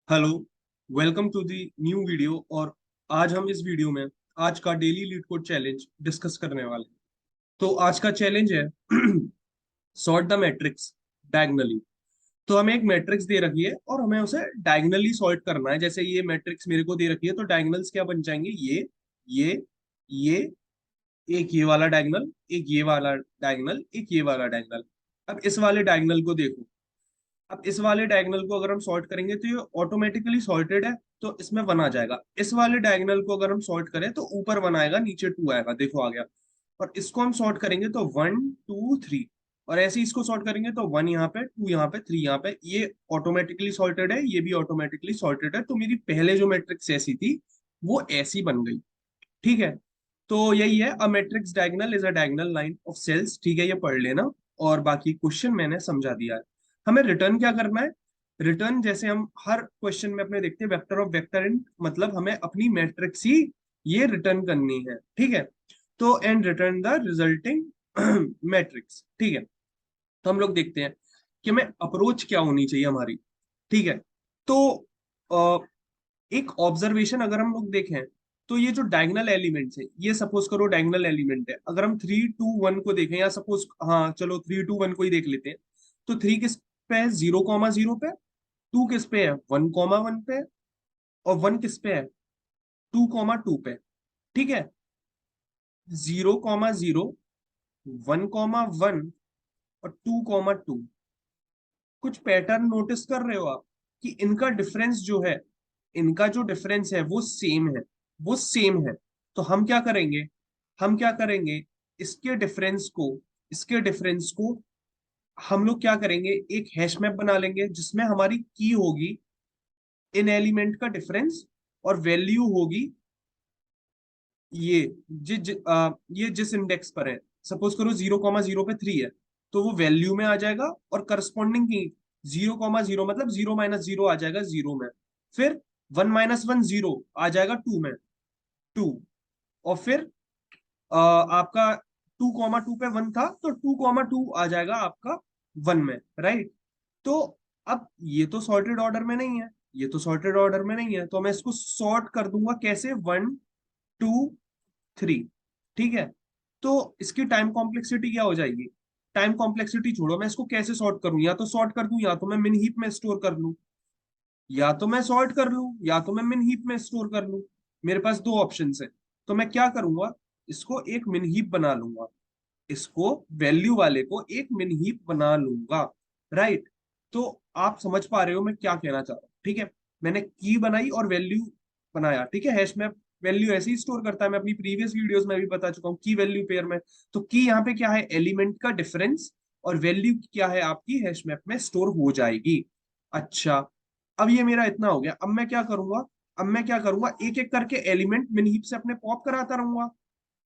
Hello. Welcome to the new video. और आज हम इस वीडियो में आज का daily LeetCode challenge discuss करने वाले हैं। तो आज का चैलेंज है सॉर्ट द मैट्रिक्स डायगनली। तो हमें एक मैट्रिक्स दे रखी है और हमें उसे डायगनली सॉर्ट करना है। जैसे ये मैट्रिक्स मेरे को दे रखी है तो डायगनल्स क्या बन जाएंगे, ये एक ये वाला डायगनल, एक ये वाला डायगनल, एक ये वाला डायगनल। अब इस वाले डायगनल को देखो। अब इस वाले डायगोनल को अगर हम सॉर्ट करेंगे तो ये ऑटोमेटिकली सॉर्टेड है, तो इसमें वन आ जाएगा। इस वाले डायगोनल को अगर हम सॉर्ट करें तो ऊपर वन आएगा, नीचे टू आएगा, देखो आ गया। और इसको हम सॉर्ट करेंगे तो वन टू थ्री। और ऐसे ही इसको सॉर्ट करेंगे तो वन यहाँ पे, टू यहाँ पे, थ्री यहाँ पे। ये ऑटोमेटिकली सॉर्टेड है, ये भी ऑटोमेटिकली सॉर्टेड है। तो मेरी पहले जो मैट्रिक्स ऐसी थी वो ऐसी बन गई। ठीक है। तो यही है, a matrix diagonal is a diagonal line of cells. ठीक है, ये पढ़ लेना। और बाकी क्वेश्चन मैंने समझा दिया है। हमें रिटर्न क्या करना है? रिटर्न जैसे हम हर क्वेश्चन में अपने देखते हैं, वेक्टर ऑफ वेक्टर इन, मतलब हमें अपनी मैट्रिक्स ही ये रिटर्न करनी है। ठीक है। तो and return the resulting matrix. ठीक है। तो हम लोग देखते हैं कि हमें अप्रोच क्या होनी चाहिए हमारी। ठीक है। तो एक ऑब्जर्वेशन अगर हम लोग देखें तो ये जो डायगोनल एलिमेंट्स है, ये सपोज करो डायगोनल एलिमेंट है। अगर हम थ्री टू वन को देखें, या सपोज, हाँ चलो थ्री टू वन को ही देख लेते हैं। तो थ्री किस पे है? जीरो कॉमा जीरो पे। टू किस पे है? वन कॉमा वन पे। और वन किस पे है? टू कॉमा टू पे। ठीक है। Zero comma zero, one comma one, और टू कॉमा टू। कुछ पैटर्न नोटिस कर रहे हो आप कि इनका डिफरेंस जो है, इनका जो डिफरेंस है वो सेम है, वो सेम है। तो हम क्या करेंगे? हम क्या करेंगे? इसके डिफरेंस को, इसके डिफरेंस को हम लोग क्या करेंगे, एक हैश मैप बना लेंगे जिसमें हमारी की होगी इन एलिमेंट का डिफरेंस, और वैल्यू होगी ये ये जिस इंडेक्स पर है। सपोज करो जीरो कॉमा जीरो पे थ्री है, तो वो वैल्यू में आ जाएगा। और करस्पॉन्डिंग की जीरो कॉमा जीरो मतलब जीरो माइनस जीरो आ जाएगा जीरो में। फिर वन माइनस वन जीरो आ जाएगा टू में, टू। और फिर आपका टू कॉमा टू पे वन था तो टू कॉमा टू आ जाएगा आपका वन में, राइट। तो अब ये तो सॉर्टेड ऑर्डर में नहीं है, ये तो सॉर्टेड ऑर्डर में नहीं है, तो मैं इसको सॉर्ट कर दूंगा कैसे? One two three. ठीक है। तो इसकी टाइम कॉम्प्लेक्सिटी क्या हो जाएगी? टाइम कॉम्प्लेक्सिटी छोड़ो, मैं इसको कैसे सॉर्ट करूं? या तो सॉर्ट कर दूं, या तो मैं मिन हीप में स्टोर कर लूं। या तो मैं सॉर्ट कर लूं, या तो मैं मिन हीप में स्टोर कर लूं। मेरे पास दो ऑप्शन है। तो मैं क्या करूंगा? इसको एक मिन हीप बना लूंगा, इसको वैल्यू वाले को एक मिन हीप बना लूंगा, राइट। तो आप समझ पा रहे हो मैं क्या कहना चाह रहा हूँ? ठीक है। मैंने की बनाई और वैल्यू बनाया। ठीक है। हैश मैप वैल्यू ऐसे ही स्टोर करता है, मैं अपनी प्रीवियस वीडियोस में भी बता चुका हूँ, की वैल्यू पेयर में। तो की यहाँ पे क्या है? एलिमेंट का डिफरेंस। और वैल्यू क्या है आपकी? हैश मैप में स्टोर हो जाएगी। अच्छा, अब ये मेरा इतना हो गया। अब मैं क्या करूंगा? अब मैं क्या करूंगा, एक एक करके एलिमेंट मिन हीप से अपने पॉप कराता रहूंगा।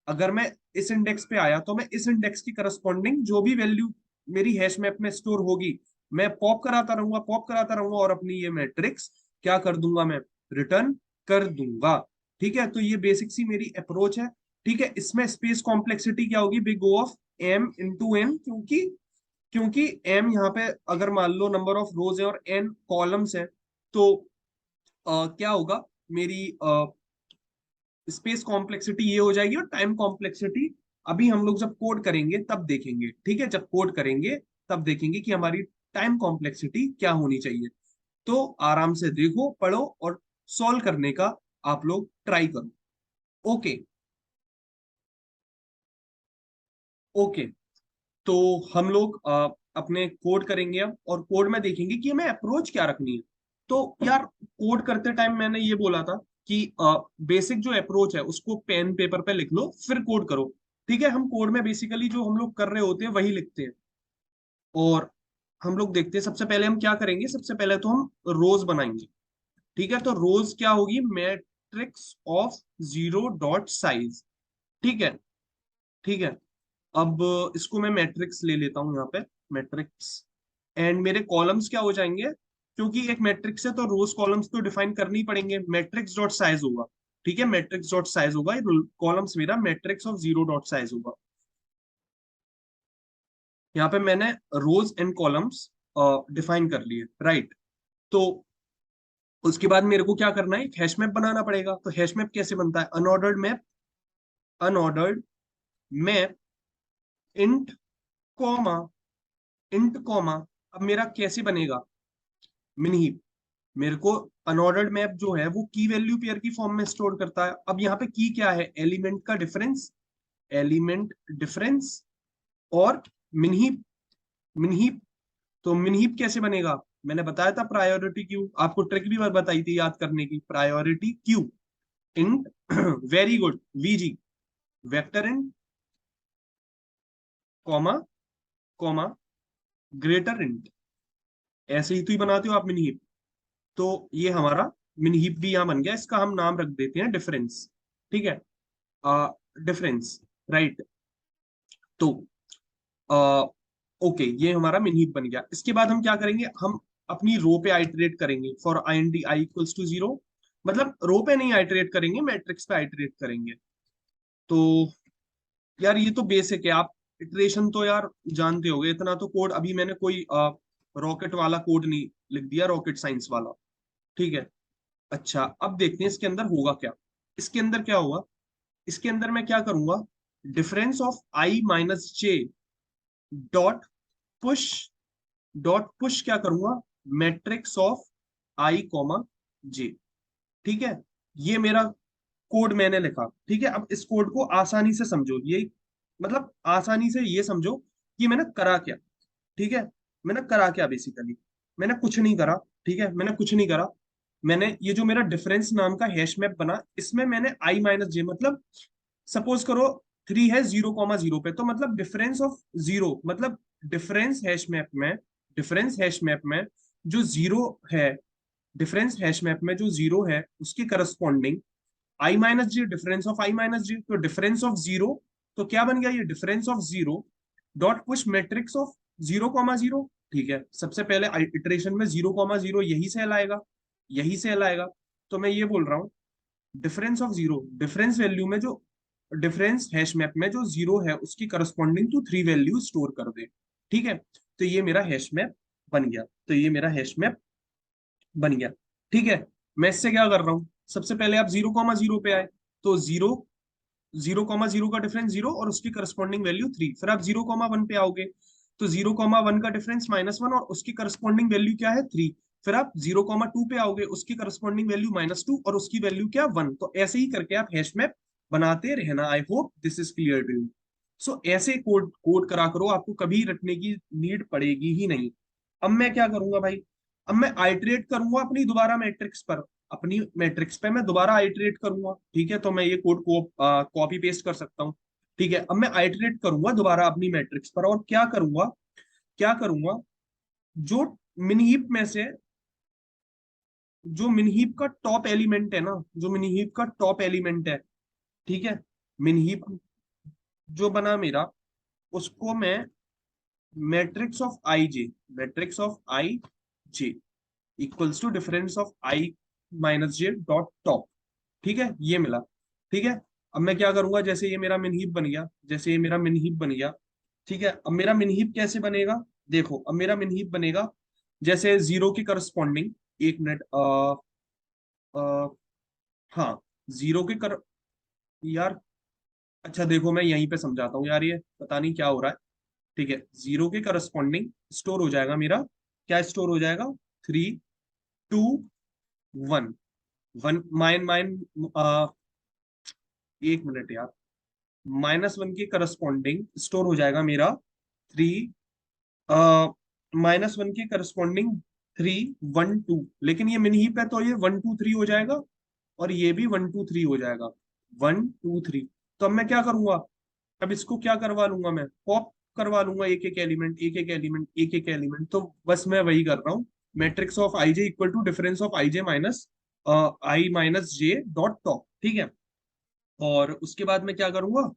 अगर मैं इस इंडेक्स पे आया तो मैं इस इंडेक्स की करस्पॉन्डिंग जो भी वैल्यू मेरी हैश मैप में स्टोर होगी, मैं पॉप कराता रहूंगा, पॉप कराता रहूंगा, और अपनी ये मैट्रिक्स क्या कर दूंगा? मैं रिटर्न कर दूंगा। ठीक है। तो ये बेसिक सी मेरी अप्रोच है। ठीक है। इसमें स्पेस कॉम्प्लेक्सिटी क्या होगी? Big O of M into N, क्योंकि क्योंकि एम यहाँ पे अगर मान लो नंबर ऑफ रोज है और एन कॉलम्स है, तो क्या होगा मेरी स्पेस कॉम्प्लेक्सिटी? ये हो जाएगी। और टाइम कॉम्प्लेक्सिटी अभी हम लोग जब कोड करेंगे तब देखेंगे। ठीक है। जब कोड करेंगे तब देखेंगे कि हमारी टाइम कॉम्प्लेक्सिटी क्या होनी चाहिए। तो आराम से देखो, पढ़ो, और सॉल्व करने का आप लोग ट्राई करो। ओके। ओके। तो हम लोग अपने कोड करेंगे अब, और कोड में देखेंगे कि हमें अप्रोच क्या रखनी है। तो यार, कोड करते टाइम मैंने ये बोला था कि बेसिक जो अप्रोच है उसको पेन पेपर पे लिख लो, फिर कोड करो। ठीक है। हम कोड में बेसिकली जो हम लोग कर रहे होते हैं वही लिखते हैं। और हम लोग देखते हैं, सबसे पहले हम क्या करेंगे? सबसे पहले तो हम रोज बनाएंगे। ठीक है। तो रोज क्या होगी? Matrix of zero dot size. ठीक है। ठीक है। अब इसको मैं मैट्रिक्स ले लेता हूं यहाँ पे, मैट्रिक्स। एंड मेरे कॉलम्स क्या हो जाएंगे? क्योंकि एक मैट्रिक्स है तो रोज कॉलम्स तो डिफाइन करने ही पड़ेंगे। मैट्रिक्स डॉट साइज होगा। ठीक है। मैट्रिक्स डॉट साइज होगा, कॉलम्स मेरा matrix of zero dot size होगा। यहाँ पे मैंने रोज एंड कॉलम्स डिफाइन कर लिए, राइट। तो उसके बाद मेरे को क्या करना है, एक हैश मैप बनाना पड़ेगा। तो हैश मैप कैसे बनता है, unordered map, unordered map int comma, int comma, अब मेरा कैसे बनेगा, मिनहीप। मेरे को अनऑर्डर्ड मैप जो है वो की वैल्यू पेयर की फॉर्म में स्टोर करता है। अब यहाँ पे की क्या है, एलिमेंट का डिफरेंस, एलिमेंट डिफरेंस, और मिनहीप, मिनहीप। तो मिनहीप कैसे बनेगा, मैंने बताया था प्रायोरिटी क्यू, आपको ट्रिक भी बताई थी याद करने की, priority queue int very good VG, vector int comma, comma greater int, ऐसे ही तो ही बनाते हो आप मिनहीप। तो ये हमारा मिनहीप भी यहाँ बन गया, इसका हम नाम रख देते हैं डिफरेंस। ठीक है, डिफरेंस, राइट। तो आ, ओके, ये हमारा मिनहीप बन गया। इसके बाद हम क्या करेंगे, हम अपनी रो पे आइटरेट करेंगे for I N D I equals to zero. मतलब रो पे नहीं आइटरेट करेंगे, मैट्रिक्स पे आइटरेट करेंगे। तो यार ये तो बेसिक है, आप इटरेशन तो यार जानते होगे, इतना तो कोड अभी मैंने कोई रॉकेट वाला कोड नहीं लिख दिया, रॉकेट साइंस वाला। ठीक है, अच्छा अब देखते हैं इसके अंदर होगा क्या। इसके अंदर क्या होगा, इसके अंदर मैं क्या करूंगा, difference of I minus J dot push, dot push क्या करूंगा, मैट्रिक्स ऑफ आई कॉमा जे। ठीक है, ये मेरा कोड मैंने लिखा। ठीक है, अब इस कोड को आसानी से समझो, ये मतलब आसानी से ये समझो कि मैंने करा क्या। ठीक है, मैंने करा क्या बेसिकली, मैंने कुछ नहीं करा। ठीक है, मैंने कुछ नहीं करा। मैंने ये जो मेरा डिफरेंस नाम का हैश मैप बना, इसमें मैंने आई माइनस जे, मतलब सपोज करो 3 है 0,0 पे, तो मतलब डिफरेंस ऑफ जीरो, मतलब डिफरेंस हैश मैप में, डिफरेंस हैश मैप में जो जीरो है, डिफरेंस हैश मैप में जो जीरो है उसकी corresponding i minus j, difference of I minus j, तो डिफरेंस ऑफ जीरो, तो क्या बन गया ये, difference of zero dot push matrix of 0,0। ठीक है, सबसे पहले इटरेशन में 0,0 यही से लाएगा, यही से लाएगा। तो मैं ये बोल रहा हूँ, difference of zero, difference value में जो, डिफरेंस हैश मैप में जो जीरो है उसकी करस्पॉन्डिंग टू 3 वैल्यू स्टोर कर दे। ठीक है, तो ये मेरा हैश मैप बन गया, तो ये मेरा हैश मैप बन गया। ठीक है, मैं इससे क्या कर रहा हूँ, सबसे पहले आप 0,0 पे आए, तो जीरो, 0,0 का डिफरेंस जीरो और उसकी करस्पॉन्डिंग वैल्यू 3। फिर आप 0,1 पे आओगे, तो 0,1 का डिफरेंस -1 और उसकी करस्पॉन्डिंग वैल्यू क्या है, 3। फिर आप 0,2 पे आओगे, उसकी करस्पॉन्डिंग वैल्यू -2 और उसकी वैल्यू क्या, 1। तो ऐसे ही करके आप हैश मैप बनाते रहना। I hope this is clear to you. So ऐसे कोड कोड करा करो, आपको कभी रटने की नीड पड़ेगी ही नहीं। अब मैं क्या करूंगा भाई, अब मैं आइटरेट करूंगा अपनी दोबारा मैट्रिक्स पर, अपनी मैट्रिक्स पे मैं दोबारा आइटरेट करूंगा। ठीक है, तो मैं ये कोड को कॉपी पेस्ट कर सकता हूँ। ठीक है, अब मैं आइटरेट करूंगा दोबारा अपनी मैट्रिक्स पर, और क्या करूंगा, क्या करूंगा, जो मिनहीप में से, जो मिनहीप का टॉप एलिमेंट है ना, जो मिनहीप का टॉप एलिमेंट है, ठीक है, मिनहीप जो बना मेरा, उसको मैं matrix of I J, matrix of I J equals to difference of I minus J dot top. ठीक है, ये मिला। ठीक है, अब मैं क्या करूंगा, जैसे ये मेरा मिनहीप बन गया, जैसे ये मेरा मिनहीप बन गया। ठीक है, अब मेरा मिनहीप कैसे बनेगा, देखो अब मेरा मिनहीप बनेगा जैसे जीरो की करस्पॉन्डिंग, एक मिनट, हाँ, जीरो के कर, यार अच्छा देखो मैं यहीं पे समझाता हूँ यार, ये पता नहीं क्या हो रहा है। ठीक है, जीरो के करस्पॉन्डिंग स्टोर हो जाएगा मेरा, क्या स्टोर हो जाएगा, 3, 2, 1, वन माइन माइन, एक मिनट यार, -1 के करस्पॉन्डिंग स्टोर हो जाएगा मेरा 3, -1 के करस्पॉन्डिंग 3, 1, 2, लेकिन ये मिन हीप है तो ये 1, 2, 3 हो जाएगा, और ये भी 1, 2, 3 हो जाएगा, 1, 2, 3। तो अब मैं क्या करूंगा, अब इसको क्या करवा लूंगा, मैं पॉप करवा लूंगा, एक एक एलिमेंट, एक एक एलिमेंट, एक एक एलिमेंट। तो बस मैं वही कर रहा हूँ, matrix of I J equal to difference of I J minus I minus J dot top. ठीक है, और उसके बाद मैं क्या करूंगा,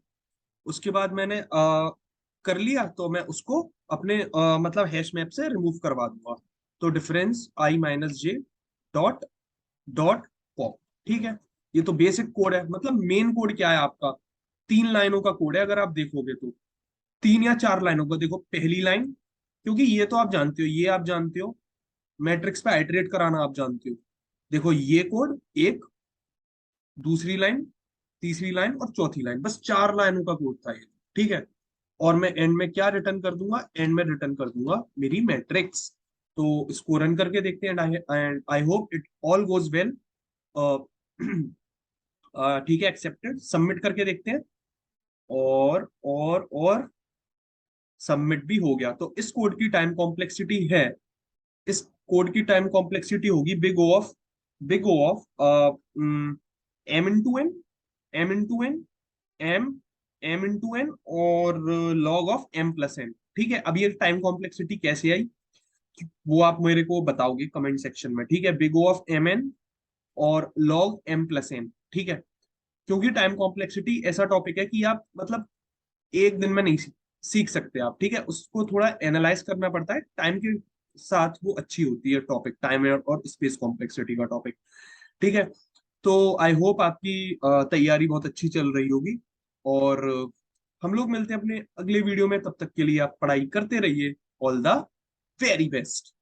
उसके बाद मैंने कर लिया, तो मैं उसको अपने मतलब हैश मैप से रिमूव करवा दूंगा। तो difference I minus J dot, dot pop. ठीक है, ये तो बेसिक कोड है, मतलब मेन कोड क्या है आपका, 3 लाइनों का कोड है अगर आप देखोगे तो, 3 या 4 लाइनों का। देखो पहली लाइन, क्योंकि ये तो आप जानते हो, ये आप जानते हो, मैट्रिक्स पे आइटरेट कराना आप जानते हो। देखो ये कोड, एक, दूसरी लाइन, तीसरी लाइन और चौथी लाइन, बस 4 लाइनों का कोड था ये। ठीक है। और मैं एंड में क्या रिटर्न कर दूंगा, एंड में रिटर्न कर दूंगा मेरी मैट्रिक्स। तो इसको रन करके देखते हैं, and I hope it all goes well. ठीक है, एक्सेप्टेड, सबमिट करके देखते हैं। और सबमिट भी हो गया। तो इस कोड की टाइम कॉम्प्लेक्सिटी है, इस कोड की टाइम कॉम्प्लेक्सिटी होगी big O of M into n, m into n, m, m into n, और log of m plus n. ठीक है, अब ये टाइम कॉम्प्लेक्सिटी कैसे आई वो आप मेरे को बताओगे कमेंट सेक्शन में। ठीक है, बिग O ऑफ mn और लॉग एम प्लस एन। ठीक है, क्योंकि टाइम कॉम्प्लेक्सिटी ऐसा टॉपिक है कि आप मतलब एक दिन में नहीं सीख सकते आप। ठीक है, उसको थोड़ा एनालाइज करना पड़ता है टाइम के साथ, वो अच्छी होती है टॉपिक, टाइम और स्पेस कॉम्प्लेक्सिटी का टॉपिक। ठीक है, तो आई होप आपकी तैयारी बहुत अच्छी चल रही होगी। और हम लोग मिलते हैं अपने अगले वीडियो में, तब तक के लिए आप पढ़ाई करते रहिए। All the very best.